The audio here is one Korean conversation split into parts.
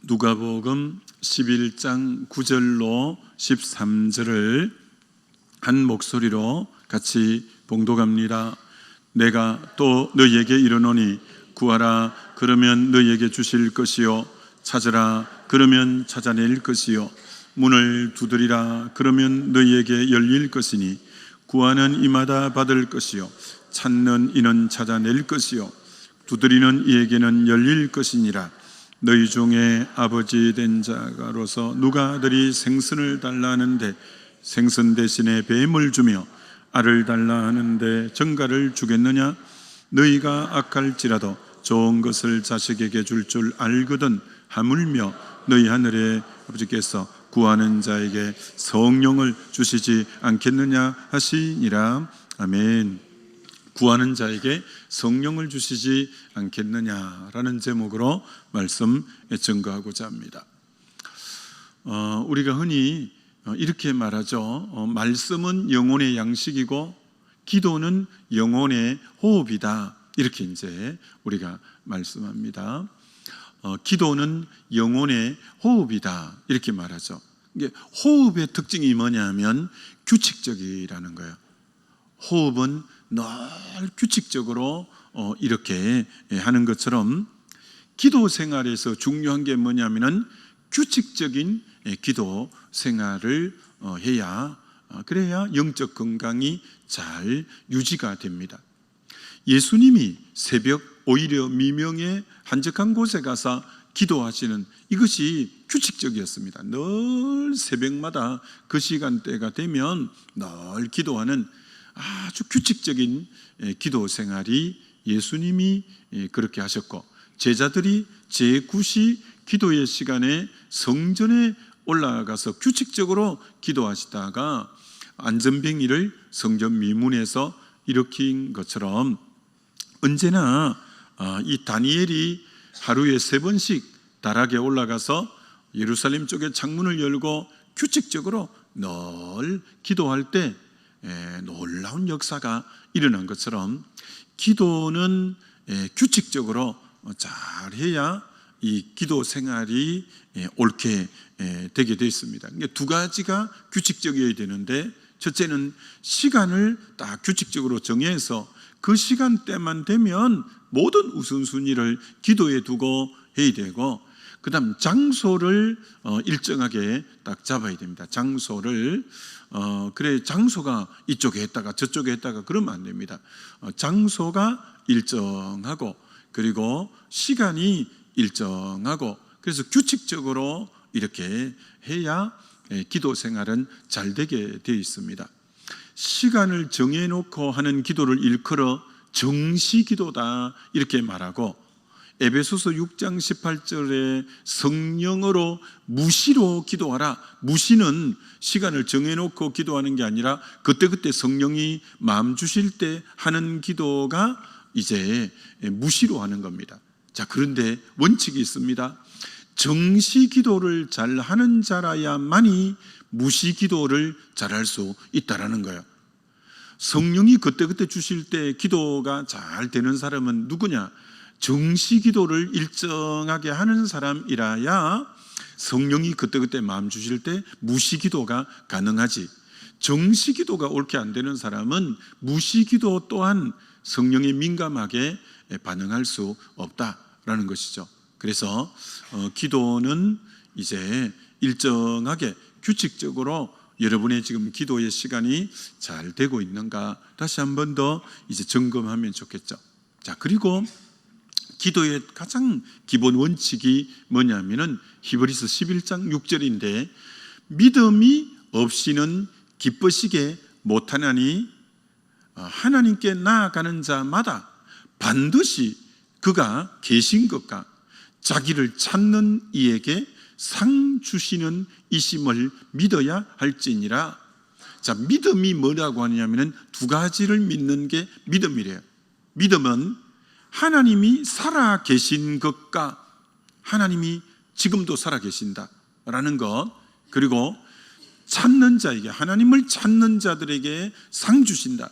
누가복음 11장 9절로 13절을 한 목소리로 같이 봉독합니다. 내가 또 너희에게 이르노니 구하라 그러면 너희에게 주실 것이요 찾으라 그러면 찾아낼 것이요 문을 두드리라 그러면 너희에게 열릴 것이니 구하는 이마다 받을 것이요 찾는 이는 찾아낼 것이요 두드리는 이에게는 열릴 것이니라. 너희 중에 아버지 된 자가로서 누가 아들이 생선을 달라 하는데 생선 대신에 뱀을 주며 알을 달라 하는데 정갈을 주겠느냐? 너희가 악할지라도 좋은 것을 자식에게 줄 줄 알거든 하물며 너희 하늘의 아버지께서 구하는 자에게 성령을 주시지 않겠느냐 하시니라. 아멘. 구하는 자에게 성령을 주시지 않겠느냐라는 제목으로 말씀 증거하고자 합니다. 우리가 흔히 이렇게 말하죠. 말씀은 영혼의 양식이고 기도는 영혼의 호흡이다. 이렇게 이제 우리가 말씀합니다. 기도는 영혼의 호흡이다. 이렇게 말하죠. 이게 호흡의 특징이 뭐냐면 규칙적이라는 거예요. 호흡은 늘 규칙적으로 이렇게 하는 것처럼 기도 생활에서 중요한 게 뭐냐면은 규칙적인 기도 생활을 해야 그래야 영적 건강이 잘 유지가 됩니다. 예수님이 새벽 오히려 미명의 한적한 곳에 가서 기도하시는 이것이 규칙적이었습니다. 늘 새벽마다 그 시간대가 되면 늘 기도하는 아주 규칙적인 기도 생활이 예수님이 그렇게 하셨고 제자들이 제9시 기도의 시간에 성전에 올라가서 규칙적으로 기도하시다가 안전병이를 성전 미문에서 일으킨 것처럼 언제나 이 다니엘이 하루에 3번씩 다락에 올라가서 예루살렘 쪽에 창문을 열고 규칙적으로 늘 기도할 때 놀라운 역사가 일어난 것처럼 기도는 규칙적으로 잘해야 이 기도 생활이 옳게 되게 되어 있습니다. 두 가지가 규칙적이어야 되는데 첫째는 시간을 딱 규칙적으로 정해서 그 시간대만 되면 모든 우선순위를 기도에 두고 해야 되고 그 다음 장소를 일정하게 딱 잡아야 됩니다. 장소를 그래 장소가 이쪽에 했다가 저쪽에 했다가 그러면 안 됩니다. 장소가 일정하고 그리고 시간이 일정하고 그래서 규칙적으로 이렇게 해야 기도 생활은 잘 되게 되어 있습니다. 시간을 정해놓고 하는 기도를 일컬어 정시기도다 이렇게 말하고 에베소서 6장 18절에 성령으로 무시로 기도하라. 무시는 시간을 정해놓고 기도하는 게 아니라 그때그때 성령이 마음 주실 때 하는 기도가 이제 무시로 하는 겁니다. 자, 그런데 원칙이 있습니다. 정시 기도를 잘 하는 자라야만이 무시 기도를 잘할 수 있다라는 거예요. 성령이 그때그때 주실 때 기도가 잘 되는 사람은 누구냐? 정시 기도를 일정하게 하는 사람이라야 성령이 그때그때 마음 주실 때 무시 기도가 가능하지. 정시 기도가 옳게 안 되는 사람은 무시 기도 또한 성령에 민감하게 반응할 수 없다라는 것이죠. 그래서 기도는 이제 일정하게 규칙적으로 여러분의 지금 기도의 시간이 잘 되고 있는가 다시 한 번 더 이제 점검하면 좋겠죠. 자, 그리고 기도의 가장 기본 원칙이 뭐냐면은 히브리서 11장 6절인데 믿음이 없이는 기쁘시게 못하나니 하나님께 나아가는 자마다 반드시 그가 계신 것과 자기를 찾는 이에게 상 주시는 이심을 믿어야 할지니라. 자, 믿음이 뭐라고 하냐면은 두 가지를 믿는 게 믿음이래요. 믿음은 하나님이 살아 계신 것과 하나님이 지금도 살아 계신다라는 것, 그리고 찾는 자에게 하나님을 찾는 자들에게 상 주신다.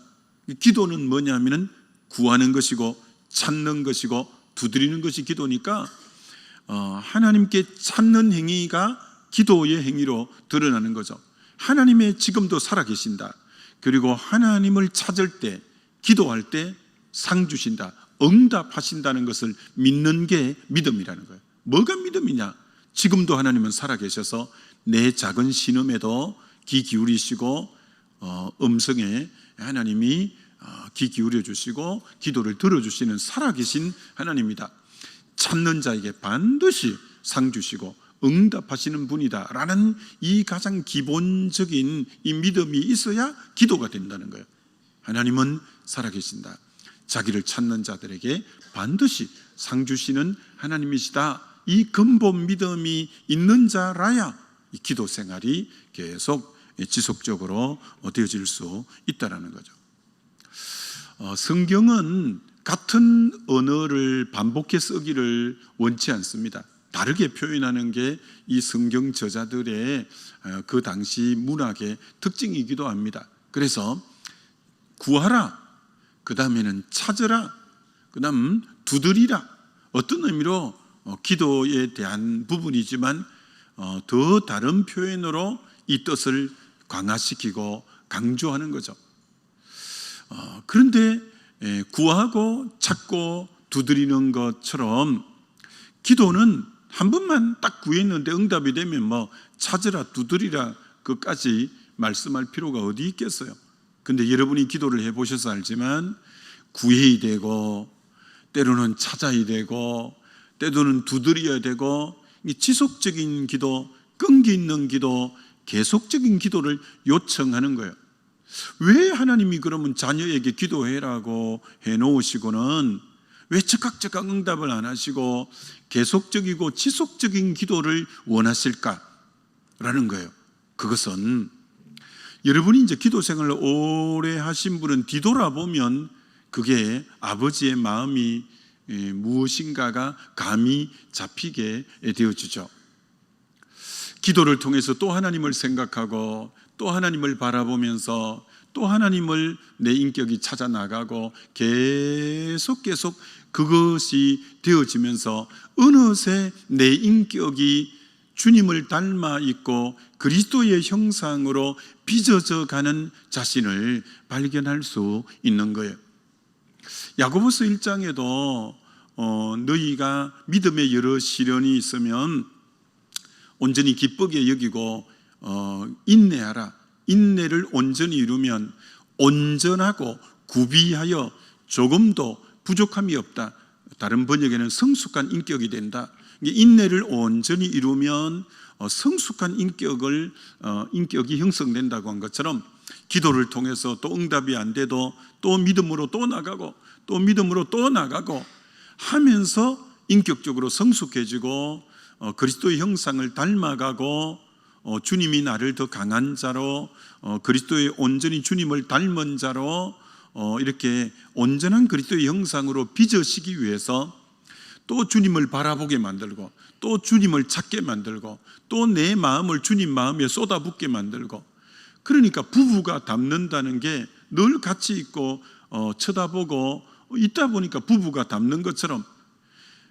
기도는 뭐냐면은 구하는 것이고 찾는 것이고 두드리는 것이 기도니까 하나님께 찾는 행위가 기도의 행위로 드러나는 거죠. 하나님의 지금도 살아계신다. 그리고 하나님을 찾을 때, 기도할 때 상 주신다, 응답하신다는 것을 믿는 게 믿음이라는 거예요. 뭐가 믿음이냐? 지금도 하나님은 살아계셔서 내 작은 신음에도 귀 기울이시고 음성에 하나님이 귀 기울여 주시고 기도를 들어주시는 살아계신 하나님이다. 찾는 자에게 반드시 상 주시고 응답하시는 분이다 라는 이 가장 기본적인 이 믿음이 있어야 기도가 된다는 거예요. 하나님은 살아계신다. 자기를 찾는 자들에게 반드시 상 주시는 하나님이시다. 이 근본 믿음이 있는 자라야 이 기도 생활이 계속 지속적으로 되어질 수 있다는 거죠. 성경은 같은 언어를 반복해 쓰기를 원치 않습니다. 다르게 표현하는 게 이 성경 저자들의 그 당시 문학의 특징이기도 합니다. 그래서 구하라, 그 다음에는 찾으라, 그 다음 두드리라, 어떤 의미로 기도에 대한 부분이지만 더 다른 표현으로 이 뜻을 강화시키고 강조하는 거죠. 그런데 구하고 찾고 두드리는 것처럼 기도는 한 번만 딱 구했는데 응답이 되면 찾으라 두드리라 그까지 말씀할 필요가 어디 있겠어요. 근데 여러분이 기도를 해보셔서 알지만 구해야 되고 때로는 찾아야 되고 때로는 두드려야 되고 지속적인 기도, 끈기 있는 기도, 계속적인 기도를 요청하는 거예요. 왜 하나님이 그러면 자녀에게 기도해라고 해놓으시고는 왜 즉각 응답을 안 하시고 계속적이고 지속적인 기도를 원하실까라는 거예요. 그것은 여러분이 이제 기도 생활을 오래 하신 분은 뒤돌아보면 그게 아버지의 마음이 무엇인가가 감이 잡히게 되어지죠. 기도를 통해서 또 하나님을 생각하고 또 하나님을 바라보면서 또 하나님을 내 인격이 찾아 나가고 계속 그것이 되어지면서 어느새 내 인격이 주님을 닮아 있고 그리스도의 형상으로 빚어져 가는 자신을 발견할 수 있는 거예요. 야고보서 1장에도 너희가 믿음의 여러 시련이 있으면 온전히 기쁘게 여기고 인내하라. 인내를 온전히 이루면 온전하고 구비하여 조금도 부족함이 없다. 다른 번역에는 성숙한 인격이 된다. 인내를 온전히 이루면 성숙한 인격이 형성된다고 한 것처럼 기도를 통해서 또 응답이 안 돼도 또 믿음으로 또 나가고 또 믿음으로 또 나가고 하면서 인격적으로 성숙해지고 그리스도의 형상을 닮아가고 주님이 나를 더 강한 자로 그리스도의 온전히 주님을 닮은 자로 이렇게 온전한 그리스도의 형상으로 빚으시기 위해서 또 주님을 바라보게 만들고 또 주님을 찾게 만들고 또 내 마음을 주님 마음에 쏟아붓게 만들고, 그러니까 부부가 닮는다는 게 늘 같이 있고 쳐다보고 있다 보니까 부부가 닮는 것처럼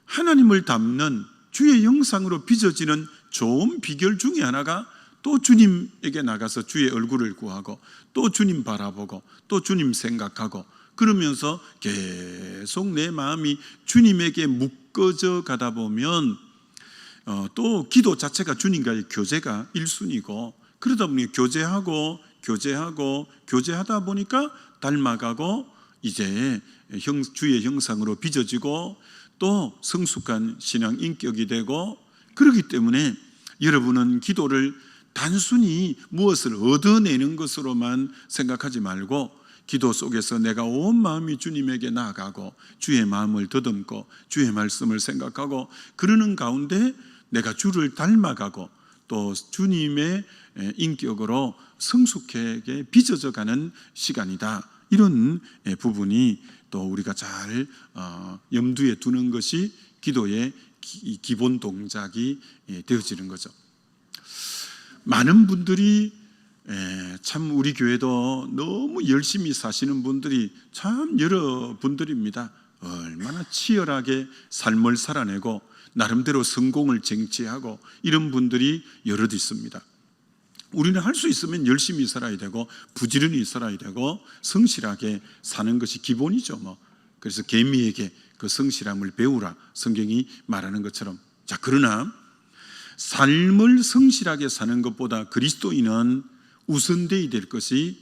하나님을 닮는 주의 형상으로 빚어지는 좋은 비결 중에 하나가 또 주님에게 나가서 주의 얼굴을 구하고 또 주님 바라보고 또 주님 생각하고 그러면서 계속 내 마음이 주님에게 묶어져 가다 보면 또 기도 자체가 주님과의 교제가 1순위고 그러다 보니 교제하다 보니까 닮아가고 이제 주의 형상으로 빚어지고 또 성숙한 신앙 인격이 되고, 그렇기 때문에 여러분은 기도를 단순히 무엇을 얻어내는 것으로만 생각하지 말고 기도 속에서 내가 온 마음이 주님에게 나아가고 주의 마음을 더듬고 주의 말씀을 생각하고 그러는 가운데 내가 주를 닮아가고 또 주님의 인격으로 성숙하게 빚어져 가는 시간이다. 이런 부분이 또 우리가 잘 염두에 두는 것이 기도의 기본 동작이 되어지는 거죠. 많은 분들이 참 우리 교회도 너무 열심히 사시는 분들이 참 여러 분들입니다. 얼마나 치열하게 삶을 살아내고 나름대로 성공을 쟁취하고 이런 분들이 여럿 있습니다. 우리는 할 수 있으면 열심히 살아야 되고 부지런히 살아야 되고 성실하게 사는 것이 기본이죠. 그래서 개미에게 그 성실함을 배우라 성경이 말하는 것처럼. 자, 그러나 삶을 성실하게 사는 것보다 그리스도인은 우선되어야 될 것이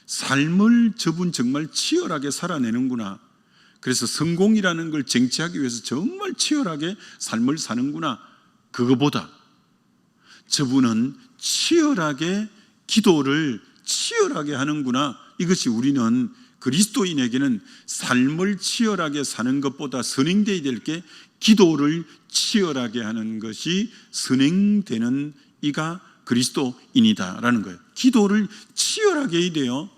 삶을 저분 정말 치열하게 살아내는구나. 그래서 성공이라는 걸 쟁취하기 위해서 정말 치열하게 삶을 사는구나. 그거보다 저분은 치열하게 기도를 치열하게 하는구나. 이것이 우리는 그리스도인에게는 삶을 치열하게 사는 것보다 선행되어야 될 게 기도를 치열하게 하는 것이 선행되는 이가 그리스도인이다라는 거예요. 기도를 치열하게 해야 돼요.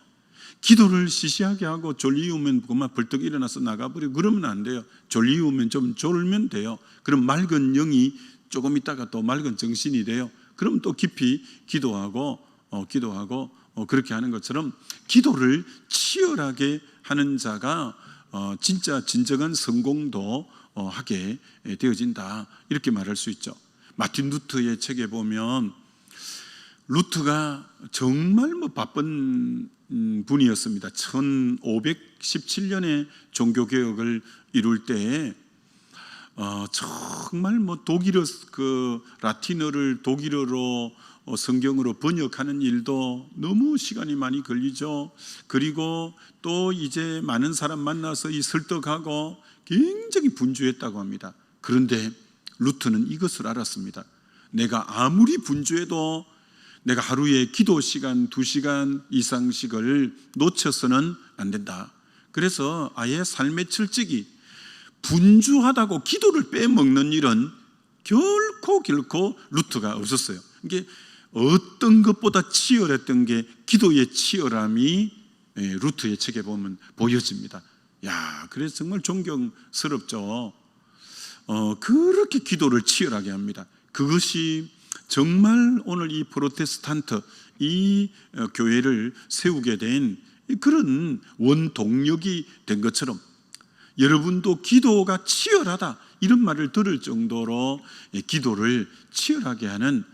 기도를 시시하게 하고 졸리우면 그만 벌떡 일어나서 나가버리고 그러면 안 돼요. 졸리우면 좀 졸면 돼요. 그럼 맑은 영이 조금 있다가 또 맑은 정신이 돼요. 그럼 또 깊이 기도하고 그렇게 하는 것처럼 기도를 치열하게 하는 자가 진짜 진정한 성공도 하게 되어진다. 이렇게 말할 수 있죠. 마틴 루터의 책에 보면 루터가 정말 바쁜 분이었습니다. 1517년에 종교개혁을 이룰 때에 정말 독일어 라틴어를 독일어로 성경으로 번역하는 일도 너무 시간이 많이 걸리죠. 그리고 또 이제 많은 사람 만나서 설득하고 굉장히 분주했다고 합니다. 그런데 루터는 이것을 알았습니다. 내가 아무리 분주해도 내가 하루에 기도 시간 2시간 이상씩을 놓쳐서는 안 된다. 그래서 아예 삶의 철칙이 분주하다고 기도를 빼먹는 일은 결코 루터가 없었어요. 이게 어떤 것보다 치열했던 게 기도의 치열함이 루터의 책에 보면 보여집니다. 야, 그래서 정말 존경스럽죠. 그렇게 기도를 치열하게 합니다. 그것이 정말 오늘 이 프로테스탄트 이 교회를 세우게 된 그런 원동력이 된 것처럼 여러분도 기도가 치열하다 이런 말을 들을 정도로 기도를 치열하게 하는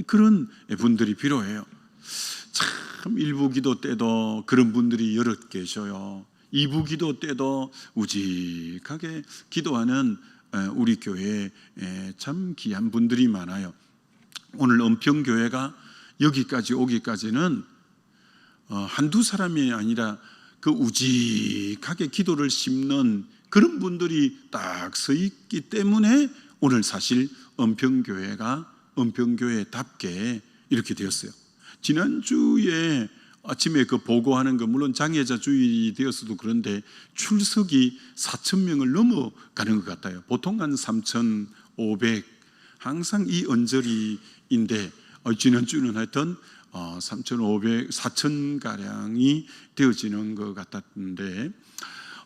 그런 분들이 필요해요. 참 1부 기도 때도 그런 분들이 여럿 계셔요. 2부 기도 때도 우직하게 기도하는 우리 교회에 참 귀한 분들이 많아요. 오늘 은평교회가 여기까지 오기까지는 한두 사람이 아니라 그 우직하게 기도를 심는 그런 분들이 딱 서 있기 때문에 오늘 사실 은평교회가 은평교회답게 이렇게 되었어요. 지난주에 아침에 그 보고하는 거 물론 장애자 주일이 되었어도 그런데 출석이 4,000명을 넘어가는 것 같아요. 보통 한 3,500 항상 이 언저리인데 지난주는 하여튼 3,500, 4,000가량이 되어지는 것 같았는데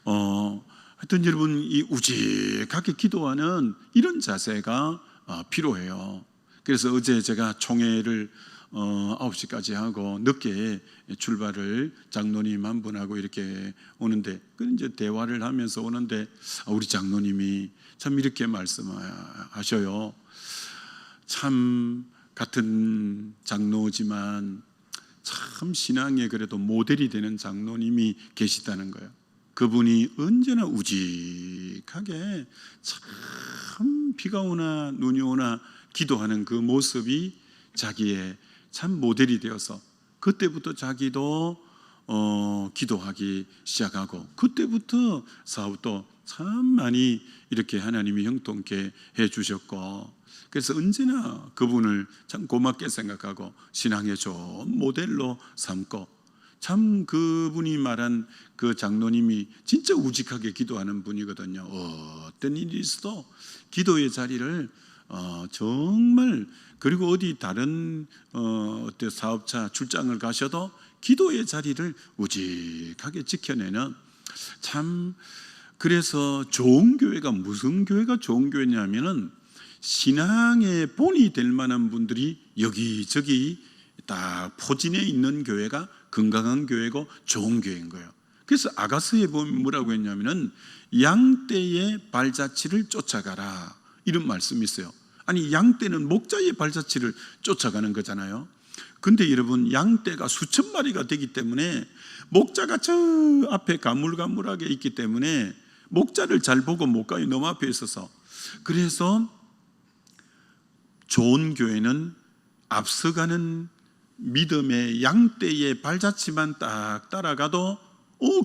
하여튼 여러분 이 우직하게 기도하는 이런 자세가 필요해요. 그래서 어제 제가 총회를 9시까지 하고 늦게 출발을 장로님 한 분하고 이렇게 오는데 이제 대화를 하면서 오는데 우리 장로님이 참 이렇게 말씀하셔요. 참 같은 장로지만 참 신앙에 그래도 모델이 되는 장로님이 계시다는 거예요. 그분이 언제나 우직하게 참 비가 오나 눈이 오나 기도하는 그 모습이 자기의 참 모델이 되어서 그때부터 자기도 기도하기 시작하고 그때부터 사업도 참 많이 이렇게 하나님이 형통케 해주셨고 그래서 언제나 그분을 참 고맙게 생각하고 신앙의 좋은 모델로 삼고 참 그분이 말한 그 장로님이 진짜 우직하게 기도하는 분이거든요. 어떤 일이 있어도 기도의 자리를 정말 그리고 어디 다른 어떤 사업차 출장을 가셔도 기도의 자리를 우직하게 지켜내는 참 그래서 좋은 교회가 무슨 교회가 좋은 교회냐면은 신앙의 본이 될 만한 분들이 여기저기 딱 포진해 있는 교회가 건강한 교회고 좋은 교회인 거예요. 그래서 아가서에 보면 뭐라고 했냐면은 양떼의 발자취를 쫓아가라 이런 말씀이 있어요. 아니, 양떼는 목자의 발자취를 쫓아가는 거잖아요. 근데 여러분, 양떼가 수천 마리가 되기 때문에 목자가 저 앞에 가물가물하게 있기 때문에 목자를 잘 보고 못 가요. 너무 앞에 있어서. 그래서 좋은 교회는 앞서가는 믿음의 양떼의 발자취만 딱 따라가도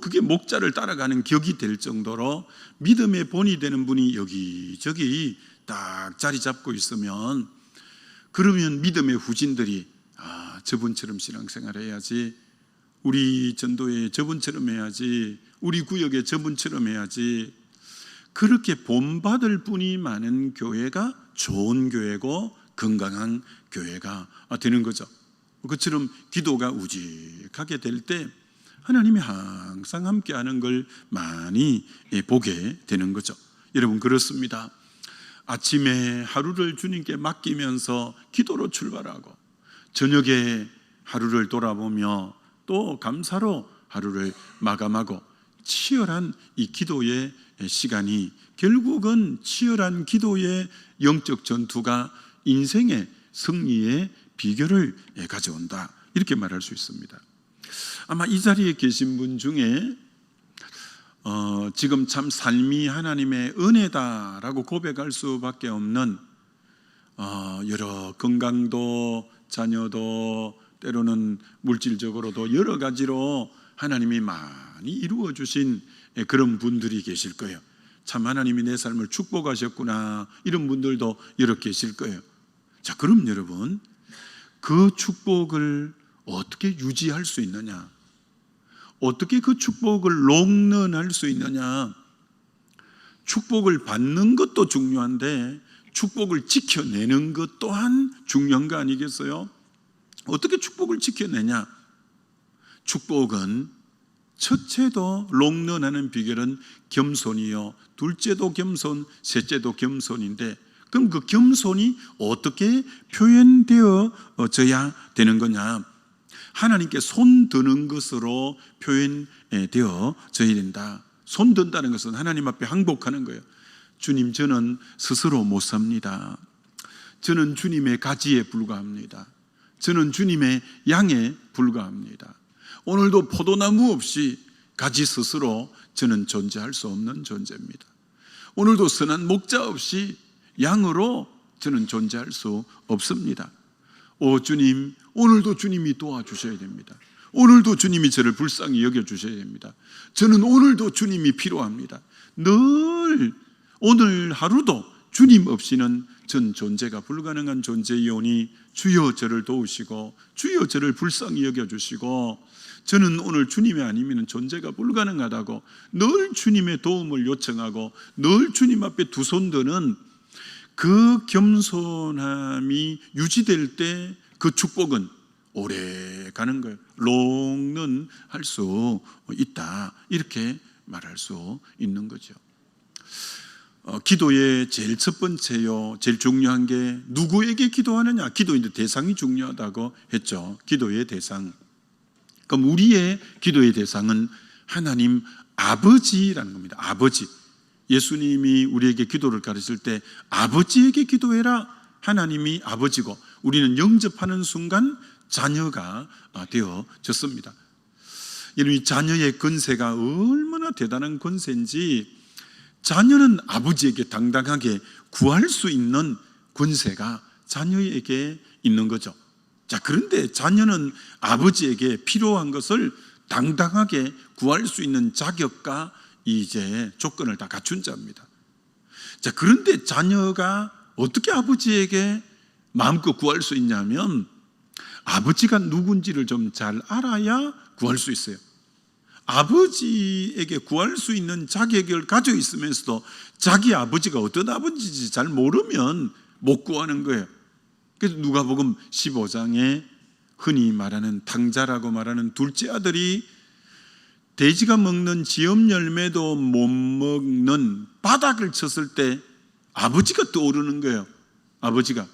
그게 목자를 따라가는 격이 될 정도로 믿음의 본이 되는 분이 여기저기 딱 자리 잡고 있으면, 그러면 믿음의 후진들이 저분처럼 신앙생활 해야지, 우리 전도에 저분처럼 해야지, 우리 구역에 저분처럼 해야지, 그렇게 본받을 분이 많은 교회가 좋은 교회고 건강한 교회가 되는 거죠. 그처럼 기도가 우직하게 될 때 하나님이 항상 함께하는 걸 많이 보게 되는 거죠. 여러분, 그렇습니다. 아침에 하루를 주님께 맡기면서 기도로 출발하고, 저녁에 하루를 돌아보며 또 감사로 하루를 마감하고, 치열한 이 기도의 시간이 결국은 치열한 기도의 영적 전투가 인생의 승리의 비결을 가져온다, 이렇게 말할 수 있습니다. 아마 이 자리에 계신 분 중에 지금 참 삶이 하나님의 은혜다라고 고백할 수밖에 없는 여러 건강도 자녀도 때로는 물질적으로도 여러 가지로 하나님이 많이 이루어 주신 그런 분들이 계실 거예요. 참 하나님이 내 삶을 축복하셨구나, 이런 분들도 여러 계실 거예요. 자, 그럼 여러분, 그 축복을 어떻게 유지할 수 있느냐, 어떻게 그 축복을 롱런할 수 있느냐. 축복을 받는 것도 중요한데 축복을 지켜내는 것 또한 중요한 거 아니겠어요? 어떻게 축복을 지켜내냐? 축복은 첫째도 롱런하는 비결은 겸손이요, 둘째도 겸손, 셋째도 겸손인데, 그럼 그 겸손이 어떻게 표현되어져야 되는 거냐? 하나님께 손 드는 것으로 표현되어져야 된다. 손 든다는 것은 하나님 앞에 항복하는 거예요. 주님, 저는 스스로 못 삽니다. 저는 주님의 가지에 불과합니다. 저는 주님의 양에 불과합니다. 오늘도 포도나무 없이 가지 스스로 저는 존재할 수 없는 존재입니다. 오늘도 선한 목자 없이 양으로 저는 존재할 수 없습니다. 오 주님, 오늘도 주님이 도와주셔야 됩니다. 오늘도 주님이 저를 불쌍히 여겨주셔야 됩니다. 저는 오늘도 주님이 필요합니다. 늘 오늘 하루도 주님 없이는 전 존재가 불가능한 존재이오니 주여 저를 도우시고 주여 저를 불쌍히 여겨주시고, 저는 오늘 주님이 아니면 존재가 불가능하다고 늘 주님의 도움을 요청하고 늘 주님 앞에 두 손 드는 그 겸손함이 유지될 때 그 축복은 오래 가는 거예요. 롱런 할 수 있다, 이렇게 말할 수 있는 거죠. 기도의 제일 첫 번째요, 제일 중요한 게 누구에게 기도하느냐. 기도의 대상이 중요하다고 했죠. 기도의 대상. 그럼 우리의 기도의 대상은 하나님 아버지라는 겁니다. 아버지. 예수님이 우리에게 기도를 가르칠 때 아버지에게 기도해라, 하나님이 아버지고 우리는 영접하는 순간 자녀가 되어졌습니다. 여러분, 이 자녀의 권세가 얼마나 대단한 권세인지, 자녀는 아버지에게 당당하게 구할 수 있는 권세가 자녀에게 있는 거죠. 자, 그런데 자녀는 아버지에게 필요한 것을 당당하게 구할 수 있는 자격과 이제 조건을 다 갖춘 자입니다. 자, 그런데 자녀가 어떻게 아버지에게 마음껏 구할 수 있냐면, 아버지가 누군지를 좀 잘 알아야 구할 수 있어요. 아버지에게 구할 수 있는 자격을 가지고 있으면서도 자기 아버지가 어떤 아버지인지 잘 모르면 못 구하는 거예요. 그래서 누가복음 15장에 흔히 말하는 탕자라고 말하는 둘째 아들이 돼지가 먹는 지엄 열매도 못 먹는 바닥을 쳤을 때 아버지가 떠오르는 거예요. 아버지가.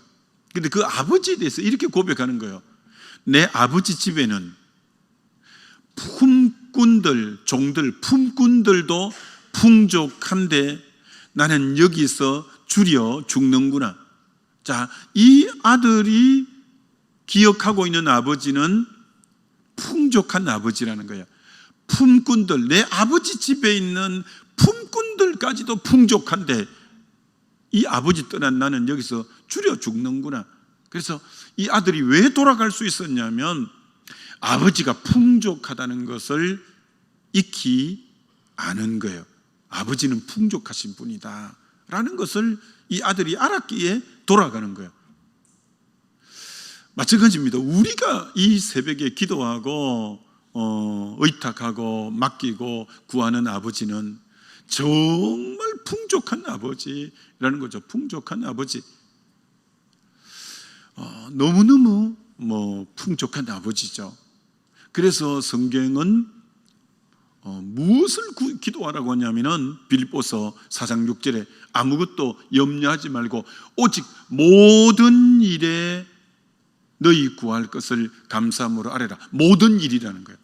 근데 그 아버지에 대해서 이렇게 고백하는 거예요. 내 아버지 집에는 종들, 품꾼들도 풍족한데 나는 여기서 줄여 죽는구나. 자, 이 아들이 기억하고 있는 아버지는 풍족한 아버지라는 거예요. 품꾼들, 내 아버지 집에 있는 품꾼들까지도 풍족한데 이 아버지 떠난 나는 여기서 줄여 죽는구나. 그래서 이 아들이 왜 돌아갈 수 있었냐면 아버지가 풍족하다는 것을 익히 아는 거예요. 아버지는 풍족하신 분이다 라는 것을 이 아들이 알았기에 돌아가는 거예요. 마찬가지입니다. 우리가 이 새벽에 기도하고 의탁하고 맡기고 구하는 아버지는 정말 풍족한 아버지라는 거죠. 풍족한 아버지. 너무너무 풍족한 아버지죠. 그래서 성경은 무엇을 기도하라고 하냐면은 빌립보서 4장 6절에 아무것도 염려하지 말고 오직 모든 일에 너희 구할 것을 감사함으로 아뢰라. 모든 일이라는 거예요.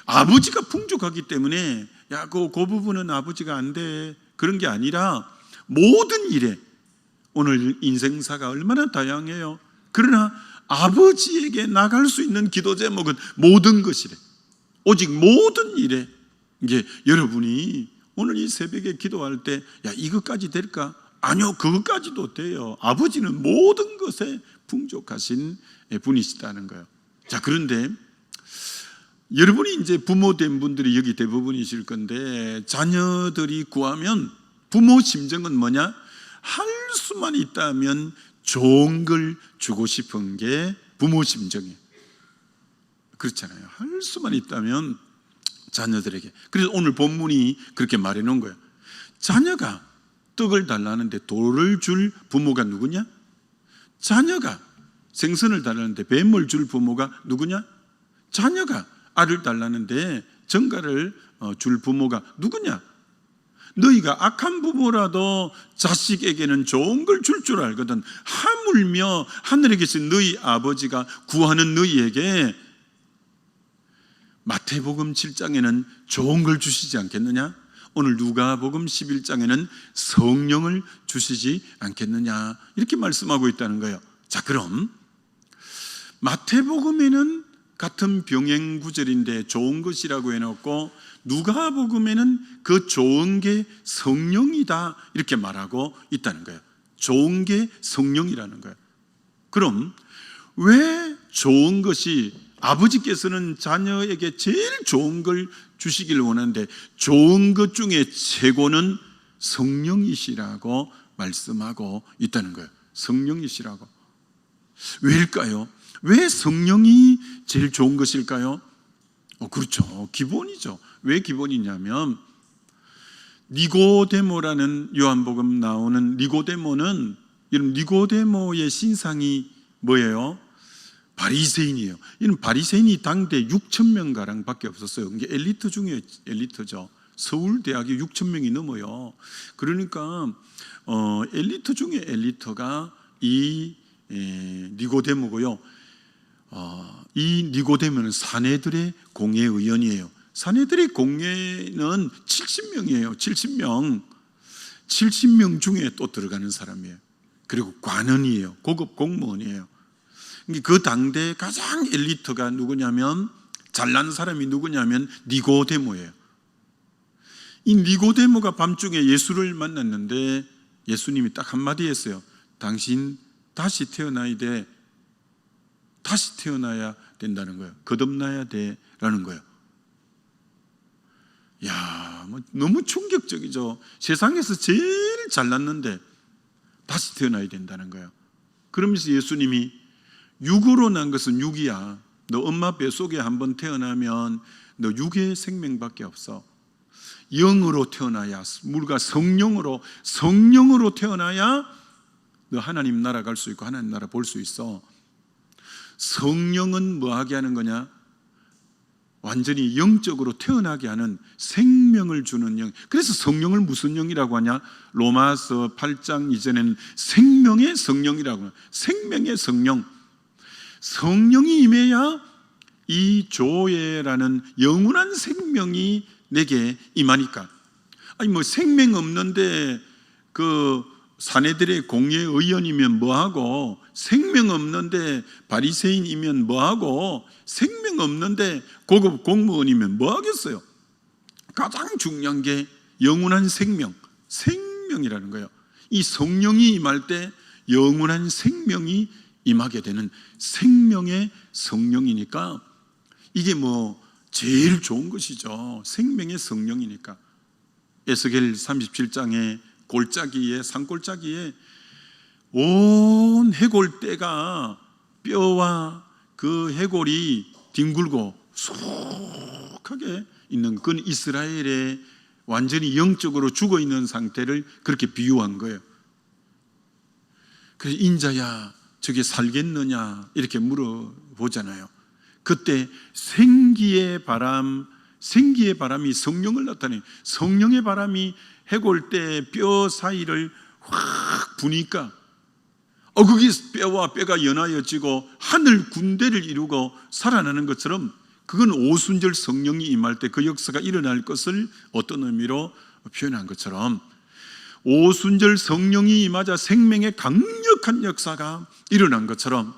아버지가 풍족하기 때문에 야, 그 부분은 아버지가 안 돼. 그런 게 아니라 모든 일에, 오늘 인생사가 얼마나 다양해요. 그러나 아버지에게 나갈 수 있는 기도 제목은 모든 것이래. 오직 모든 일에. 이제 여러분이 오늘 이 새벽에 기도할 때 야, 이것까지 될까? 아니요, 그것까지도 돼요. 아버지는 모든 것에 풍족하신 분이시다는 거예요. 자, 그런데 여러분이 이제 부모 된 분들이 여기 대부분이실 건데 자녀들이 구하면 부모 심정은 뭐냐? 할 수만 있다면 좋은 걸 주고 싶은 게 부모 심정이에요. 그렇잖아요. 할 수만 있다면 자녀들에게. 그래서 오늘 본문이 그렇게 말해 놓은 거예요. 자녀가 떡을 달라는데 돌을 줄 부모가 누구냐? 자녀가 생선을 달라는데 뱀을 줄 부모가 누구냐? 자녀가 알을 달라는데 정갈을 줄 부모가 누구냐? 너희가 악한 부모라도 자식에게는 좋은 걸 줄 줄 알거든. 하물며 하늘에 계신 너희 아버지가 구하는 너희에게 마태복음 7장에는 좋은 걸 주시지 않겠느냐? 오늘 누가복음 11장에는 성령을 주시지 않겠느냐? 이렇게 말씀하고 있다는 거예요. 자, 그럼 마태복음에는 같은 병행 구절인데 좋은 것이라고 해놓고 누가복음에는 그 좋은 게 성령이다 이렇게 말하고 있다는 거예요. 좋은 게 성령이라는 거예요. 그럼 왜 좋은 것이, 아버지께서는 자녀에게 제일 좋은 걸 주시기를 원하는데 좋은 것 중에 최고는 성령이시라고 말씀하고 있다는 거예요. 성령이시라고. 왜일까요? 왜 성령이 제일 좋은 것일까요? 그렇죠. 기본이죠. 왜 기본이냐면 니고데모라는 요한복음 나오는 니고데모는, 이런 니고데모의 신상이 뭐예요? 바리새인이에요. 이는 바리새인이 당대 6천 명 가량 밖에 없었어요. 이게 엘리트 중에 엘리트죠. 서울대학이 6천 명이 넘어요. 그러니까 엘리트 중에 엘리트가 이 니고데모고요. 이 니고데모는 사내들의 공회의원이에요. 사내들의 공회는 70명이에요. 70명. 70명 중에 또 들어가는 사람이에요. 그리고 관원이에요. 고급 공무원이에요. 그 당대 가장 엘리트가 누구냐면, 잘난 사람이 누구냐면 니고데모예요. 이 니고데모가 밤중에 예수를 만났는데 예수님이 딱 한마디 했어요. 당신 다시 태어나야 돼. 다시 태어나야 된다는 거예요. 거듭나야 돼라는 거예요. 야, 너무 충격적이죠. 세상에서 제일 잘났는데 다시 태어나야 된다는 거예요. 그러면서 예수님이 육으로 난 것은 육이야. 너 엄마 뱃속에 한번 태어나면 너 육의 생명밖에 없어. 영으로 태어나야, 물과 성령으로 태어나야 너 하나님 나라 갈 수 있고 하나님 나라 볼 수 있어. 성령은 뭐 하게 하는 거냐? 완전히 영적으로 태어나게 하는, 생명을 주는 영. 그래서 성령을 무슨 영이라고 하냐? 로마서 8장 이전에는 생명의 성령이라고 해요. 생명의 성령. 성령이 임해야 이 조예라는 영원한 생명이 내게 임하니까. 아니 뭐 생명 없는데 사내들의 공회의원이면 뭐하고, 생명 없는데 바리새인이면 뭐하고, 생명 없는데 고급 공무원이면 뭐하겠어요? 가장 중요한 게 영원한 생명이라는 거예요. 이 성령이 임할 때 영원한 생명이 임하게 되는 생명의 성령이니까 이게 뭐 제일 좋은 것이죠. 생명의 성령이니까. 에스겔 37장의 골짜기에, 산골짜기에 온 해골대가 뼈와 그 해골이 뒹굴고 수북하게 있는, 그건 이스라엘의 완전히 영적으로 죽어 있는 상태를 그렇게 비유한 거예요. 그래서 인자야 저게 살겠느냐 이렇게 물어보잖아요. 그때 생기의 바람이 성령을 나타내요. 성령의 바람이 해골대 뼈 사이를 확 부니까 거기 뼈와 뼈가 연하여지고 하늘 군대를 이루고 살아나는 것처럼, 그건 오순절 성령이 임할 때 그 역사가 일어날 것을 어떤 의미로 표현한 것처럼, 오순절 성령이 임하자 생명의 강력한 역사가 일어난 것처럼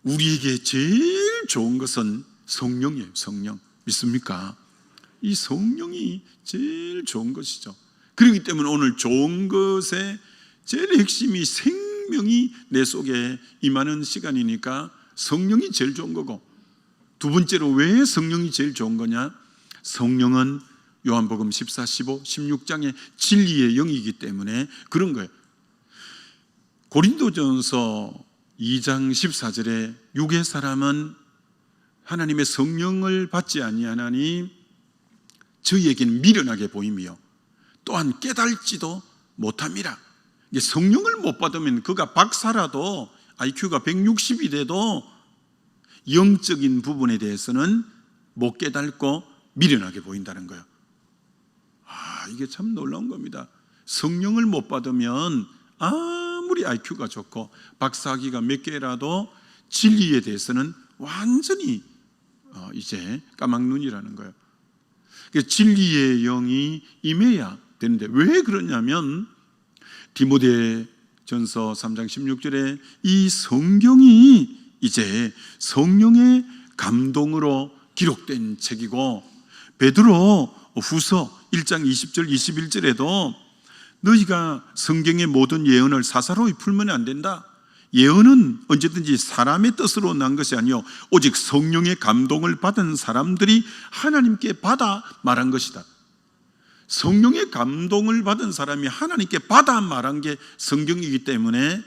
우리에게 제일 좋은 것은 성령이에요. 성령. 믿습니까? 이 성령이 제일 좋은 것이죠. 그렇기 때문에 오늘 좋은 것의 제일 핵심이 생명이 내 속에 임하는 시간이니까 성령이 제일 좋은 거고, 두 번째로 왜 성령이 제일 좋은 거냐? 성령은 요한복음 14, 15, 16장의 진리의 영이기 때문에 그런 거예요. 고린도전서 2장 14절에 육의 사람은 하나님의 성령을 받지 아니하나니 저희에게는 미련하게 보이며 또한 깨달지도 못함이라. 성령을 못 받으면 그가 박사라도 IQ가 160이 돼도 영적인 부분에 대해서는 못 깨닫고 미련하게 보인다는 거예요. 이게 참 놀라운 겁니다. 성령을 못 받으면 아무리 IQ가 좋고 박사학위가 몇 개라도 진리에 대해서는 완전히 이제 까막눈이라는 거예요. 진리의 영이 임해야 되는데 왜 그러냐면 디모데전서 3장 16절에 이 성경이 이제 성령의 감동으로 기록된 책이고, 베드로 후서 1장 20절 21절에도 너희가 성경의 모든 예언을 사사로이 풀면 안 된다. 예언은 언제든지 사람의 뜻으로 난 것이 아니요 오직 성령의 감동을 받은 사람들이 하나님께 받아 말한 것이다. 성령의 감동을 받은 사람이 하나님께 받아 말한 게 성경이기 때문에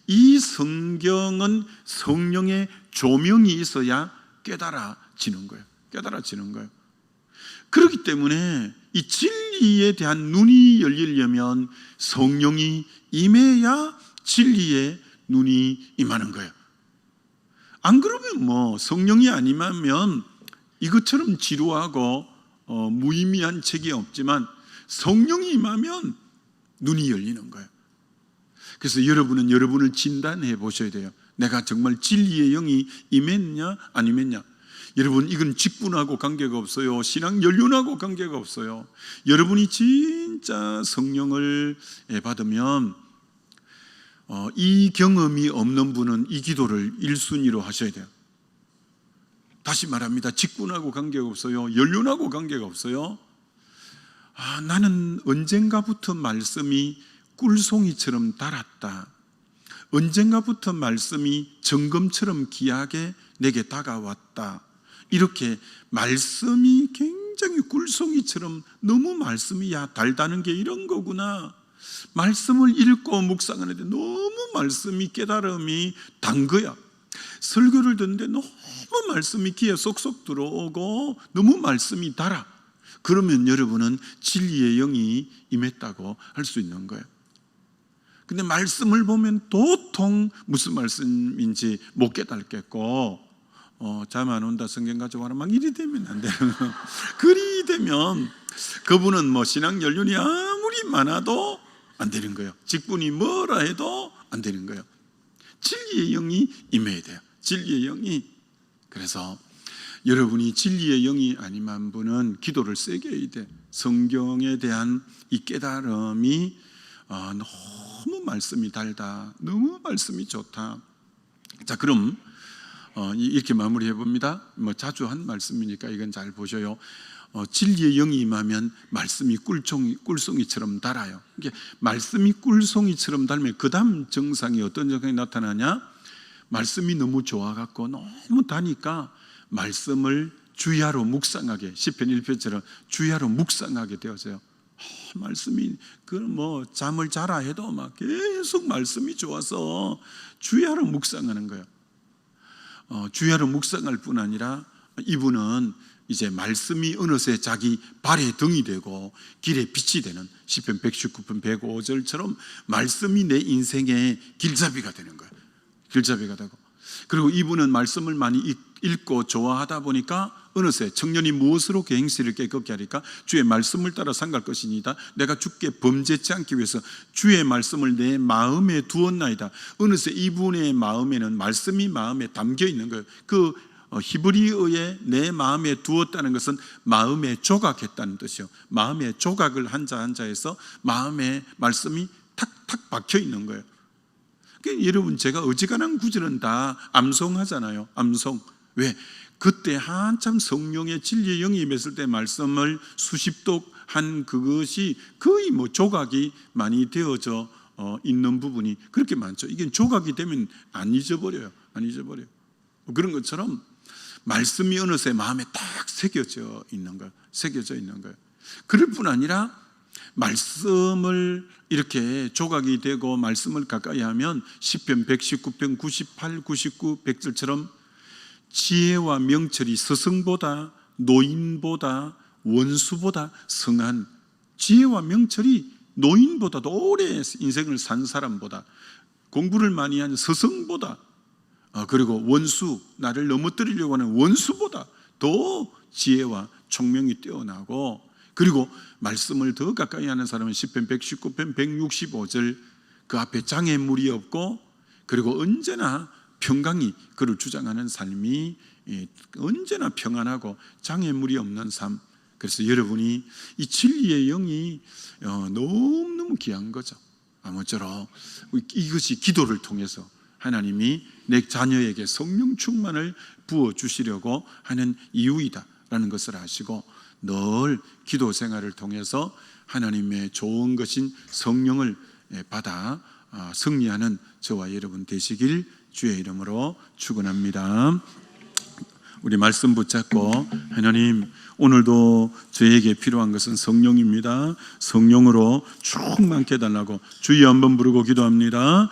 이 성경은 성령의 조명이 있어야 깨달아지는 거예요. 깨달아지는 거예요. 그렇기 때문에 이 진리에 대한 눈이 열리려면 성령이 임해야 진리의 눈이 임하는 거예요. 안 그러면 뭐 성령이 안 임하면 이것처럼 지루하고 무의미한 책이 없지만 성령이 임하면 눈이 열리는 거예요. 그래서 여러분은 여러분을 진단해 보셔야 돼요. 내가 정말 진리의 영이 임했냐 안 임했냐. 여러분, 이건 직분하고 관계가 없어요. 신앙 연륜하고 관계가 없어요. 여러분이 진짜 성령을 받으면 이 경험이 없는 분은 이 기도를 1순위로 하셔야 돼요. 다시 말합니다. 직분하고 관계가 없어요. 연륜하고 관계가 없어요. 나는 언젠가부터 말씀이 꿀송이처럼 달았다. 언젠가부터 말씀이 정금처럼 귀하게 내게 다가왔다. 이렇게 말씀이 굉장히 꿀송이처럼 너무 말씀이 달다는 게 이런 거구나. 말씀을 읽고 묵상하는데 너무 말씀이 깨달음이 단 거야. 설교를 듣는데 너무 말씀이 귀에 쏙쏙 들어오고 너무 말씀이 달아. 그러면 여러분은 진리의 영이 임했다고 할 수 있는 거예요. 근데 말씀을 보면 도통 무슨 말씀인지 못 깨닫겠고 잠 안 온다 성경 가져와라 막 이리 되면 안 되는 거예요. 그리 되면 그분은 뭐 신앙 연륜이 아무리 많아도 안 되는 거예요. 직분이 뭐라 해도 안 되는 거예요. 진리의 영이 임해야 돼요. 진리의 영이. 그래서 여러분이 진리의 영이 안 임한 분은 기도를 세게 해야 돼. 성경에 대한 이 깨달음이 너무 말씀이 달다, 너무 말씀이 좋다. 자, 그럼 이렇게 마무리해 봅니다. 자주 한 말씀이니까 이건 잘 보셔요. 진리의 영이 임하면 말씀이 꿀송이처럼 달아요. 이게 말씀이 꿀송이처럼 달면 그 다음 증상이 어떤 증상이 나타나냐? 말씀이 너무 좋아갖고 너무 다니까 말씀을 주야로 묵상하게, 시편 1편처럼 주야로 묵상하게 되어져요. 말씀이 잠을 자라 해도 막 계속 말씀이 좋아서 주야로 묵상하는 거예요. 주야로 묵상할 뿐 아니라 이분은 이제 말씀이 어느새 자기 발의 등이 되고 길의 빛이 되는 시편 119편 105절처럼 말씀이 내 인생의 길잡이가 되는 거예요. 길잡이가 되고, 그리고 이분은 말씀을 많이 읽고 좋아하다 보니까 어느새 청년이 무엇으로 행실을 깨끗게 하리까? 주의 말씀을 따라 삼갈 것이니이다. 내가 주께 범죄치 않기 위해서 주의 말씀을 내 마음에 두었나이다. 어느새 이분의 마음에는 말씀이 마음에 담겨 있는 거예요. 그 히브리어에 내 마음에 두었다는 것은 마음에 조각했다는 뜻이요. 마음에 조각을 한자 한자해서 마음에 말씀이 탁탁 박혀 있는 거예요. 그러니까 여러분, 제가 어지간한 구절은 다 암송하잖아요. 암송. 왜? 그때 한참 성령의 진리의 영이 임했을 때 말씀을 수십독한 그것이 거의 조각이 많이 되어져 있는 부분이 그렇게 많죠. 이게 조각이 되면 안 잊어버려요. 안 잊어버려요. 그런 것처럼 말씀이 어느새 마음에 딱 새겨져 있는 거예요. 새겨져 있는 거예요. 그럴 뿐 아니라 말씀을 이렇게 조각이 되고 말씀을 가까이 하면 시편 119편 98, 99, 100절처럼 지혜와 명철이 스승보다 노인보다 원수보다 성한, 지혜와 명철이 노인보다도 오래 인생을 산 사람보다, 공부를 많이 한 스승보다, 그리고 원수, 나를 넘어뜨리려고 하는 원수보다 더 지혜와 총명이 뛰어나고, 그리고 말씀을 더 가까이 하는 사람은 시편 119편 165절 그 앞에 장애물이 없고, 그리고 언제나 평강이 그를 주장하는 삶이 언제나 평안하고 장애물이 없는 삶. 그래서 여러분이 이 진리의 영이 너무너무 귀한 거죠. 아무쪼록 이것이 기도를 통해서 하나님이 내 자녀에게 성령 충만을 부어주시려고 하는 이유이다라는 것을 아시고, 늘 기도 생활을 통해서 하나님의 좋은 것인 성령을 받아 승리하는 저와 여러분 되시길 주의 이름으로 축원합니다. 우리 말씀 붙잡고, 하나님, 오늘도 저에게 필요한 것은 성령입니다. 성령으로 충만케 해달라고 주여 한번 부르고 기도합니다.